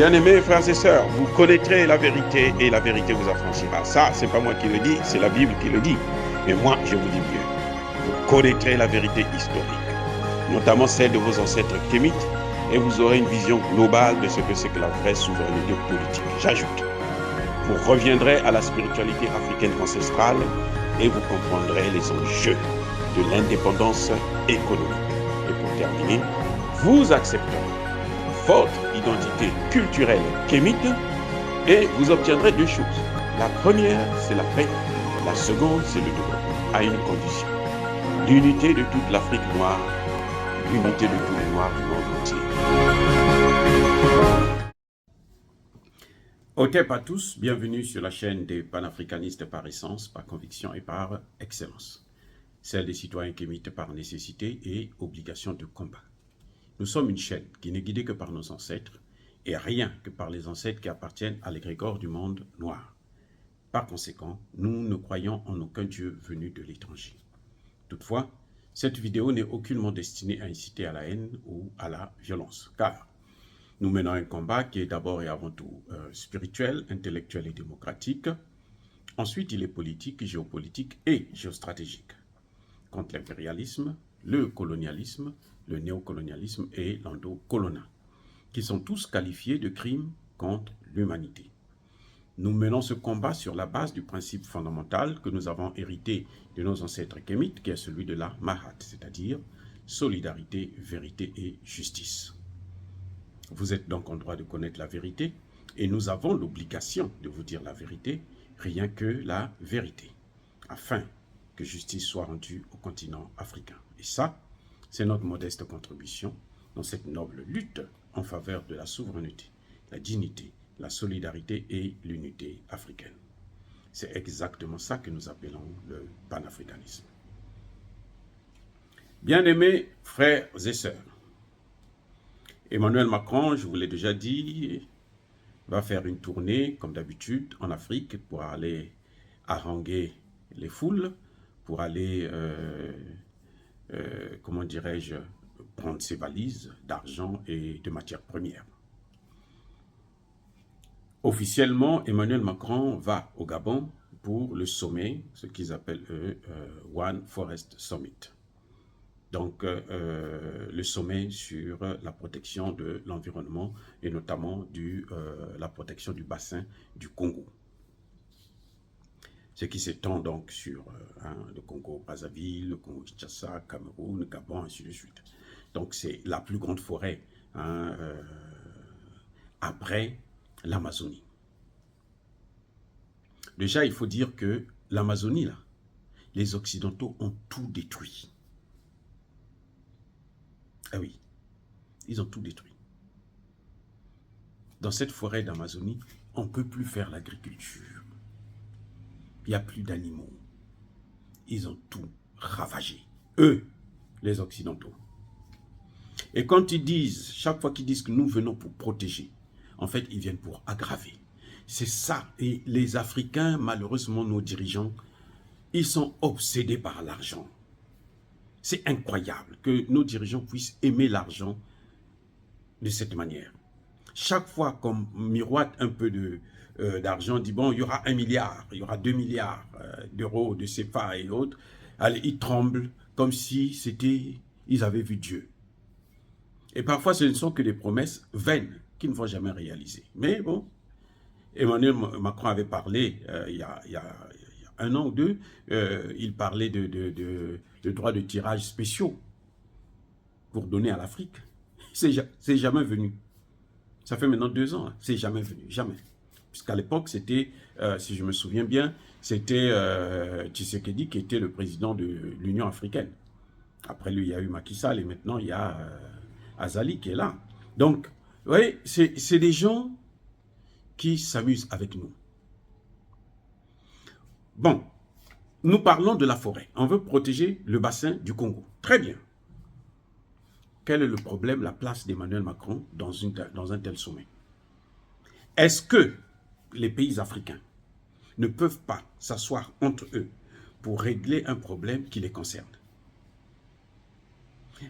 Bien-aimés frères et sœurs, vous connaîtrez la vérité et la vérité vous affranchira. Ça, c'est pas moi qui le dis, c'est la Bible qui le dit. Mais moi, je vous dis mieux. Vous connaîtrez la vérité historique, notamment celle de vos ancêtres kémites, et vous aurez une vision globale de ce que c'est que la vraie souveraineté politique. J'ajoute, vous reviendrez à la spiritualité africaine ancestrale et vous comprendrez les enjeux de l'indépendance économique. Et pour terminer, vous accepterez votre identité culturelle kémite et vous obtiendrez deux choses. La première, c'est la paix. La seconde, c'est le développement, à une condition. L'unité de toute l'Afrique noire, l'unité de tous les Noirs du monde entier. Ok, pas tous, bienvenue sur la chaîne des panafricanistes par essence, par conviction et par excellence. Celle des citoyens kémites par nécessité et obligation de combat. Nous sommes une chaîne qui n'est guidée que par nos ancêtres et rien que par les ancêtres qui appartiennent à l'égrégore du monde noir. Par conséquent, nous ne croyons en aucun Dieu venu de l'étranger. Toutefois, cette vidéo n'est aucunement destinée à inciter à la haine ou à la violence, car nous menons un combat qui est d'abord et avant tout spirituel, intellectuel et démocratique. Ensuite, il est politique, géopolitique et géostratégique. Contre l'impérialisme, le colonialisme, le néocolonialisme et l'endocolonat, qui sont tous qualifiés de crimes contre l'humanité. Nous menons ce combat sur la base du principe fondamental que nous avons hérité de nos ancêtres kémites, qui est celui de la Mahat, c'est-à-dire solidarité, vérité et justice. Vous êtes donc en droit de connaître la vérité, et nous avons l'obligation de vous dire la vérité, rien que la vérité, afin que justice soit rendue au continent africain. Et ça, c'est notre modeste contribution dans cette noble lutte en faveur de la souveraineté, la dignité, la solidarité et l'unité africaine. C'est exactement ça que nous appelons le panafricanisme. Bien-aimés frères et sœurs, Emmanuel Macron, je vous l'ai déjà dit, va faire une tournée, comme d'habitude, en Afrique pour aller haranguer les foules, pour aller, comment dirais-je, prendre ses valises d'argent et de matières premières. Officiellement, Emmanuel Macron va au Gabon pour le sommet, ce qu'ils appellent eux One Forest Summit. Donc, le sommet sur la protection de l'environnement et notamment la protection du bassin du Congo. Ce qui s'étend donc sur le Congo-Brazzaville, le Congo-Kinshasa, Cameroun, Gabon, ainsi de suite. Donc, c'est la plus grande forêt après l'Amazonie. Déjà, il faut dire que l'Amazonie, là, les Occidentaux ont tout détruit. Ah oui, ils ont tout détruit. Dans cette forêt d'Amazonie, on ne peut plus faire l'agriculture. Il n'y a plus d'animaux. Ils ont tout ravagé. Eux, les Occidentaux. Et quand ils disent, chaque fois qu'ils disent que nous venons pour protéger, en fait, ils viennent pour aggraver. C'est ça. Et les Africains, malheureusement, nos dirigeants, ils sont obsédés par l'argent. C'est incroyable que nos dirigeants puissent aimer l'argent de cette manière. Chaque fois qu'on miroite un peu d'argent, dit bon, il y aura 1 milliard, il y aura 2 milliards d'euros, de CFA et autres, allez, ils tremblent comme si ils avaient vu Dieu. Et parfois, ce ne sont que des promesses vaines qui ne vont jamais réaliser. Mais bon, Emmanuel Macron avait parlé il y a 1 an ou 2, il parlait de droits de tirage spéciaux pour donner à l'Afrique. C'est jamais venu. Ça fait maintenant 2 ans, hein. C'est jamais venu, jamais. Puisqu'à l'époque, c'était, si je me souviens bien, c'était Tshisekedi qui était le président de l'Union africaine. Après lui, il y a eu Macky Sall et maintenant, il y a Azali qui est là. Donc, vous voyez, c'est des gens qui s'amusent avec nous. Bon, nous parlons de la forêt. On veut protéger le bassin du Congo. Très bien. Quel est le problème, la place d'Emmanuel Macron dans un tel sommet? Est-ce que les pays africains ne peuvent pas s'asseoir entre eux pour régler un problème qui les concerne?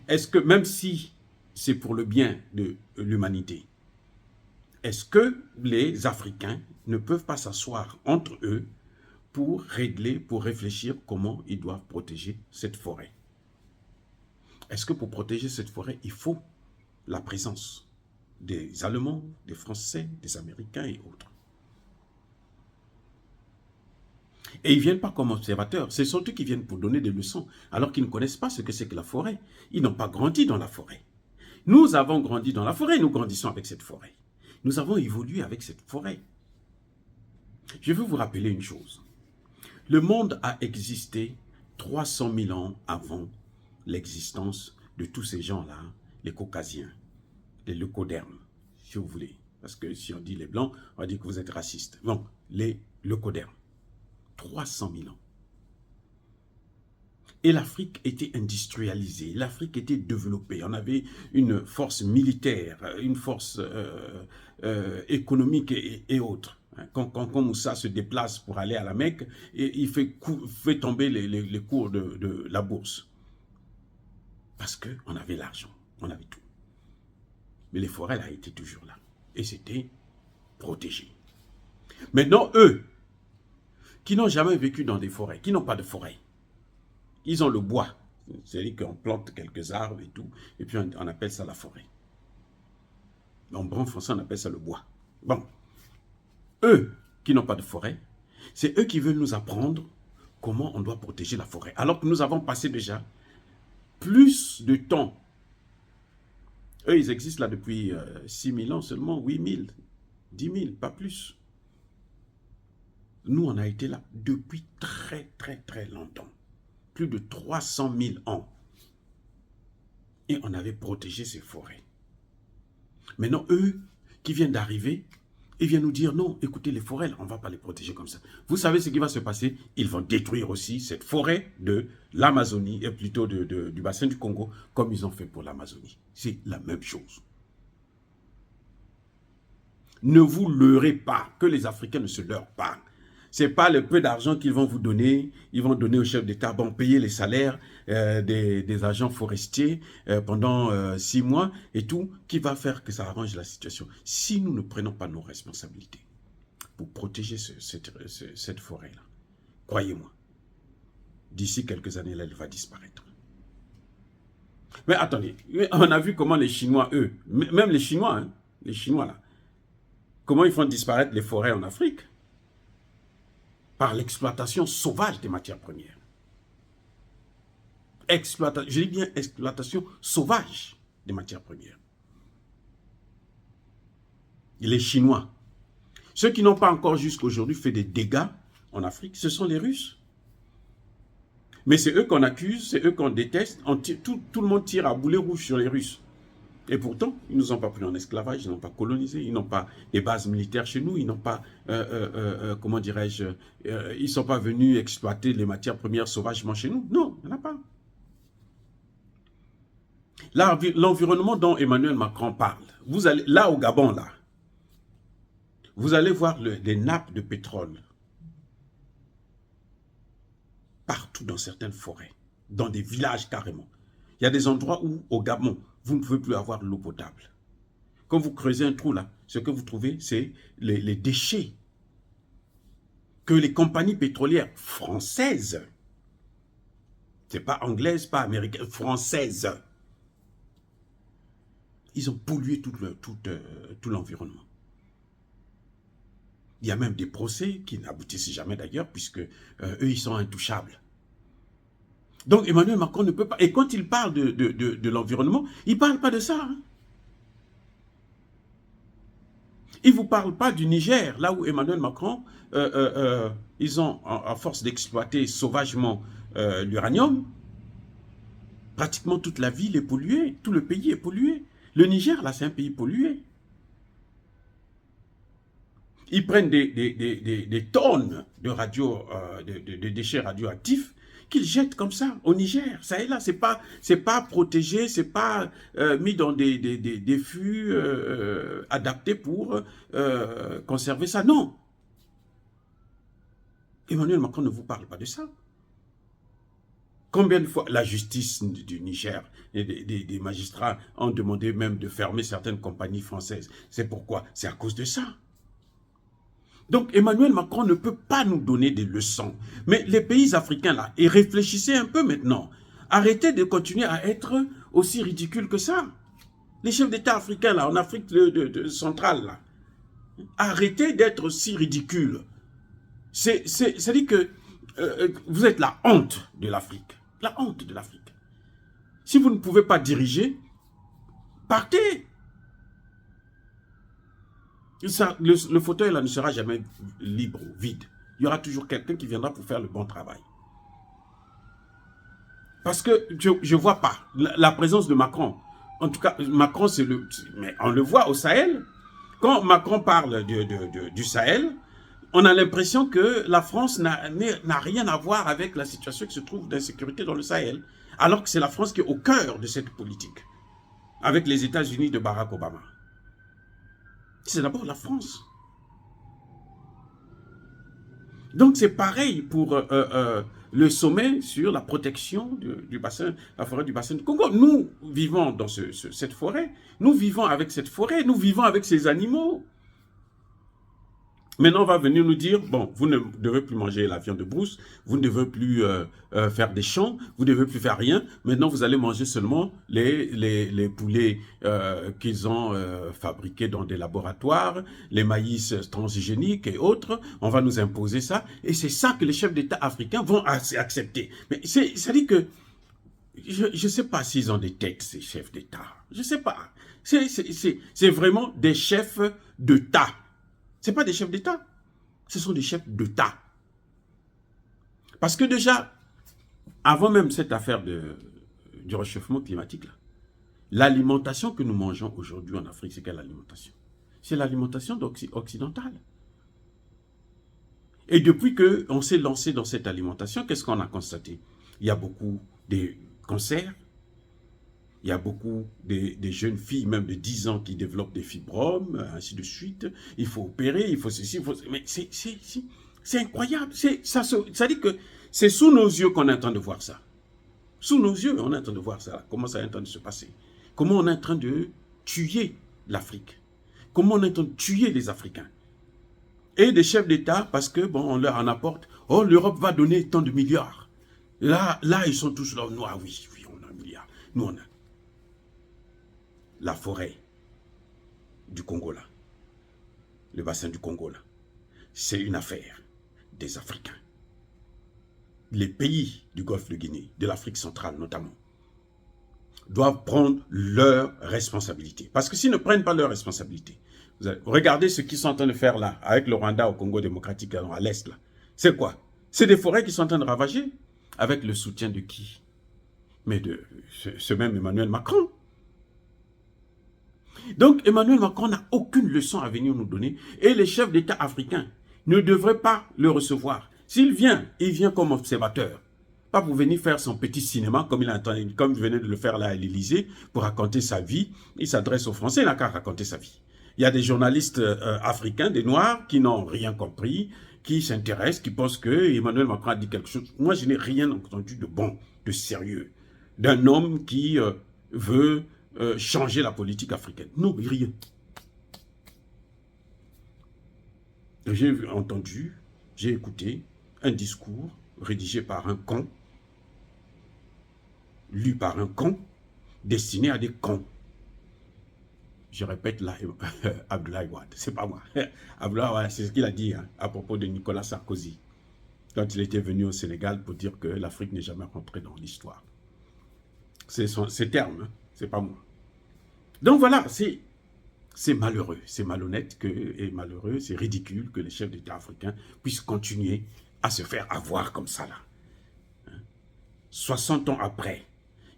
Est-ce que, même si c'est pour le bien de l'humanité, Est-ce que les Africains ne peuvent pas s'asseoir entre eux pour régler, pour réfléchir comment ils doivent protéger cette forêt? Est-ce que pour protéger cette forêt, il faut la présence des Allemands, des Français, des Américains et autres? Et ils ne viennent pas comme observateurs, ce sont eux qui viennent pour donner des leçons, alors qu'ils ne connaissent pas ce que c'est que la forêt. Ils n'ont pas grandi dans la forêt. Nous avons grandi dans la forêt, nous grandissons avec cette forêt. Nous avons évolué avec cette forêt. Je veux vous rappeler une chose. Le monde a existé 300 000 ans avant l'existence de tous ces gens-là, les Caucasiens, les leucodermes, si vous voulez. Parce que si on dit les Blancs, on va dire que vous êtes racistes. Non, les leucodermes. 300 000 ans. Et l'Afrique était industrialisée, l'Afrique était développée. On avait une force militaire, une force économique et autres. Quand Moussa se déplace pour aller à la Mecque, il fait tomber les cours de la bourse. Parce qu'on avait l'argent, on avait tout. Mais les forêts là étaient toujours là. Et c'était protégé. Maintenant, eux, qui n'ont jamais vécu dans des forêts, qui n'ont pas de forêt, ils ont le bois. C'est-à-dire qu'on plante quelques arbres et tout, et puis on appelle ça la forêt. En bon français, on appelle ça le bois. Bon. Eux qui n'ont pas de forêt, c'est eux qui veulent nous apprendre comment on doit protéger la forêt. Alors que nous avons passé déjà plus de temps. Eux, ils existent là depuis 6 000 ans seulement, 8 000, 10 000, pas plus. Nous, on a été là depuis très, très, très longtemps. Plus de 300 000 ans. Et on avait protégé ces forêts. Maintenant, eux qui viennent d'arriver, ils viennent nous dire, non, écoutez, les forêts, là, on ne va pas les protéger comme ça. Vous savez ce qui va se passer? Ils vont détruire aussi cette forêt de l'Amazonie, et plutôt du bassin du Congo, comme ils ont fait pour l'Amazonie. C'est la même chose. Ne vous leurrez pas, que les Africains ne se leurrent pas. Ce n'est pas le peu d'argent qu'ils vont vous donner. Ils vont donner au chef d'État, bon, payer les salaires des agents forestiers pendant 6 mois et tout, qui va faire que ça arrange la situation. Si nous ne prenons pas nos responsabilités pour protéger cette forêt-là, croyez-moi, d'ici quelques années, là, elle va disparaître. Mais attendez, on a vu comment les Chinois, eux, même les Chinois, hein, les Chinois là, comment ils font disparaître les forêts en Afrique? Par l'exploitation sauvage des matières premières. Je dis bien exploitation sauvage des matières premières. Et les Chinois, ceux qui n'ont pas encore jusqu'à aujourd'hui fait des dégâts en Afrique, ce sont les Russes. Mais c'est eux qu'on accuse, c'est eux qu'on déteste. Tout le monde tire à boulet rouge sur les Russes. Et pourtant, ils ne nous ont pas pris en esclavage, ils n'ont pas colonisé, ils n'ont pas des bases militaires chez nous, ils n'ont pas, comment dirais-je, ils ne sont pas venus exploiter les matières premières sauvagement chez nous. Non, il n'y en a pas. L'environnement dont Emmanuel Macron parle, vous allez, là au Gabon, là, vous allez voir des nappes de pétrole partout dans certaines forêts, dans des villages carrément. Il y a des endroits où, au Gabon, vous ne pouvez plus avoir de l'eau potable. Quand vous creusez un trou là, ce que vous trouvez, c'est les déchets que les compagnies pétrolières françaises, c'est pas anglaises, pas américaines, françaises, ils ont pollué tout l'environnement. Il y a même des procès qui n'aboutissent jamais d'ailleurs, puisque eux, ils sont intouchables. Donc Emmanuel Macron ne peut pas... Et quand il parle de l'environnement, il ne parle pas de ça. Hein. Il ne vous parle pas du Niger, là où Emmanuel Macron, ils ont, à force d'exploiter sauvagement l'uranium, pratiquement toute la ville est polluée, tout le pays est pollué. Le Niger, là, c'est un pays pollué. Ils prennent des tonnes de déchets radioactifs qu'ils jettent comme ça au Niger. Ça est là, c'est pas protégé, c'est pas mis dans des fûts adaptés pour conserver ça. Non. Emmanuel Macron ne vous parle pas de ça. Combien de fois la justice du Niger et des magistrats ont demandé même de fermer certaines compagnies françaises? C'est pourquoi? C'est à cause de ça. Donc Emmanuel Macron ne peut pas nous donner des leçons. Mais les pays africains là, et réfléchissez un peu maintenant. Arrêtez de continuer à être aussi ridicule que ça. Les chefs d'État africains là, en Afrique centrale là, arrêtez d'être si ridicules. C'est-à-dire que vous êtes la honte de l'Afrique. La honte de l'Afrique. Si vous ne pouvez pas diriger, partez. Ça, le fauteuil là ne sera jamais libre ou vide. Il y aura toujours quelqu'un qui viendra pour faire le bon travail. Parce que je ne vois pas la présence de Macron. En tout cas, Macron, c'est le... Mais on le voit au Sahel. Quand Macron parle du Sahel, on a l'impression que la France n'a rien à voir avec la situation qui se trouve d'insécurité dans le Sahel. Alors que c'est la France qui est au cœur de cette politique. Avec les États-Unis de Barack Obama. C'est d'abord la France. Donc c'est pareil pour le sommet sur la protection du bassin, la forêt du bassin du Congo. Nous vivons dans cette forêt, nous vivons avec cette forêt, nous vivons avec ces animaux. Maintenant, on va venir nous dire, bon, vous ne devez plus manger la viande de brousse, vous ne devez plus faire des champs, vous ne devez plus faire rien. Maintenant, vous allez manger seulement les poulets qu'ils ont fabriqués dans des laboratoires, les maïs transgéniques et autres. On va nous imposer ça. Et c'est ça que les chefs d'État africains vont accepter. Mais ça dit que, je ne sais pas s'ils ont des têtes, ces chefs d'État. Je ne sais pas. C'est vraiment des chefs d'État. Ce n'est pas des chefs d'État, ce sont des chefs d'État. Parce que déjà, avant même cette affaire du réchauffement climatique, l'alimentation que nous mangeons aujourd'hui en Afrique, c'est quelle alimentation? C'est l'alimentation occidentale. Et depuis qu'on s'est lancé dans cette alimentation, qu'est-ce qu'on a constaté? Il y a beaucoup de cancers. Il y a beaucoup de jeunes filles, même de 10 ans, qui développent des fibromes, ainsi de suite. Il faut opérer, il faut ceci, il faut... Mais c'est incroyable. Ça dit que c'est sous nos yeux qu'on est en train de voir ça. Sous nos yeux, on est en train de voir ça. Comment ça est en train de se passer? Comment on est en train de tuer l'Afrique? Comment on est en train de tuer les Africains? Et des chefs d'État, parce que, bon, on leur en apporte. Oh, l'Europe va donner tant de milliards. Là, ils sont tous là. Nous, ah oui, on a un milliard. Nous, on a... La forêt du Congo, là, le bassin du Congo, là, c'est une affaire des Africains. Les pays du Golfe de Guinée, de l'Afrique centrale notamment, doivent prendre leurs responsabilités. Parce que s'ils ne prennent pas leurs responsabilités, regardez ce qu'ils sont en train de faire là, avec le Rwanda au Congo démocratique, à l'Est, là. C'est quoi? C'est des forêts qui sont en train de ravager, avec le soutien de qui? Mais de ce même Emmanuel Macron. Donc Emmanuel Macron n'a aucune leçon à venir nous donner et les chefs d'État africains ne devraient pas le recevoir. S'il vient, il vient comme observateur. Pas pour venir faire son petit cinéma comme il venait de le faire là à l'Élysée pour raconter sa vie. Il s'adresse aux Français, il n'a qu'à raconter sa vie. Il y a des journalistes africains, des Noirs, qui n'ont rien compris, qui s'intéressent, qui pensent que Emmanuel Macron a dit quelque chose. Moi, je n'ai rien entendu de bon, de sérieux, d'un homme qui veut... changer la politique africaine. Non, rien. J'ai entendu, j'ai écouté un discours rédigé par un con, lu par un con, destiné à des cons. Je répète là, Abdoulaye Wade, c'est pas moi. Abdoulaye Wade, c'est ce qu'il a dit hein, à propos de Nicolas Sarkozy, quand il était venu au Sénégal pour dire que l'Afrique n'est jamais rentrée dans l'histoire. C'est ces termes, hein. C'est pas moi. Donc voilà, c'est malheureux, c'est malhonnête et malheureux, c'est ridicule que les chefs d'État africains puissent continuer à se faire avoir comme ça là. 60 ans après,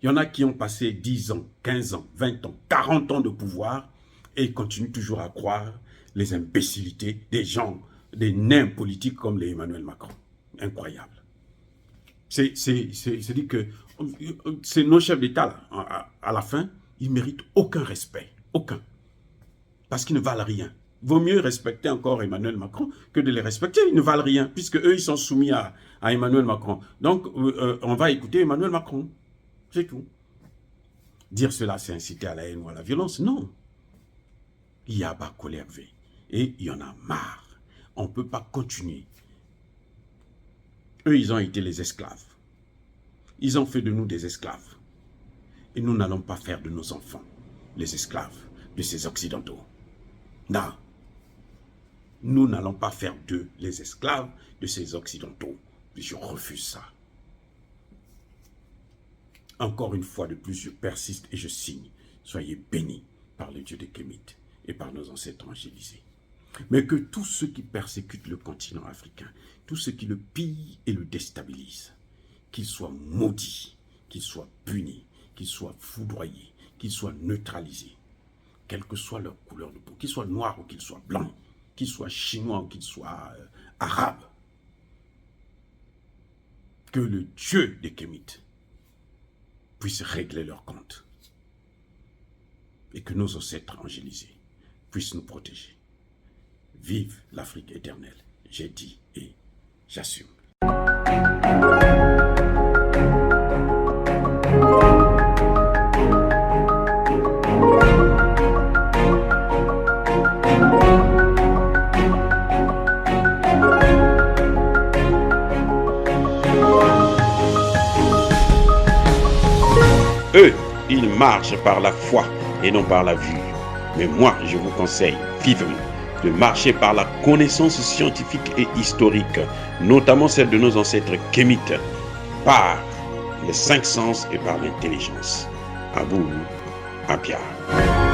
il y en a qui ont passé 10 ans, 15 ans, 20 ans, 40 ans de pouvoir et continuent toujours à croire les imbécilités des gens, des nains politiques comme les Emmanuel Macron. Incroyable. C'est dit que c'est nos chefs d'État à la fin, ils ne méritent aucun respect, aucun. Parce qu'ils ne valent rien. Vaut mieux respecter encore Emmanuel Macron que de les respecter. Ils ne valent rien, puisque eux, ils sont soumis à Emmanuel Macron. Donc, on va écouter Emmanuel Macron. C'est tout. Dire cela, c'est inciter à la haine ou à la violence. Non. Il y a bas colère V. Et il y en a marre. On ne peut pas continuer. Eux, ils ont été les esclaves. Ils ont fait de nous des esclaves. Et nous n'allons pas faire de nos enfants les esclaves de ces Occidentaux. Non. Nous n'allons pas faire d'eux les esclaves de ces Occidentaux. Je refuse ça. Encore une fois de plus, je persiste et je signe. Soyez bénis par le Dieu des Kémites et par nos ancêtres angélisés. Mais que tous ceux qui persécutent le continent africain, tous ceux qui le pillent et le déstabilisent, qu'ils soient maudits, qu'ils soient punis, qu'ils soient foudroyés, qu'ils soient neutralisés, quelle que soit leur couleur de peau, qu'ils soient noirs ou qu'ils soient blancs, qu'ils soient chinois ou qu'ils soient arabes. Que le Dieu des Kémites puisse régler leurs comptes et que nos ancêtres angélisés puissent nous protéger. Vive l'Afrique éternelle, j'ai dit et j'assume. Eux, ils marchent par la foi et non par la vue. Mais moi, je vous conseille vivement de marcher par la connaissance scientifique et historique, notamment celle de nos ancêtres kémites, par les 5 sens et par l'intelligence. À vous, à Pierre.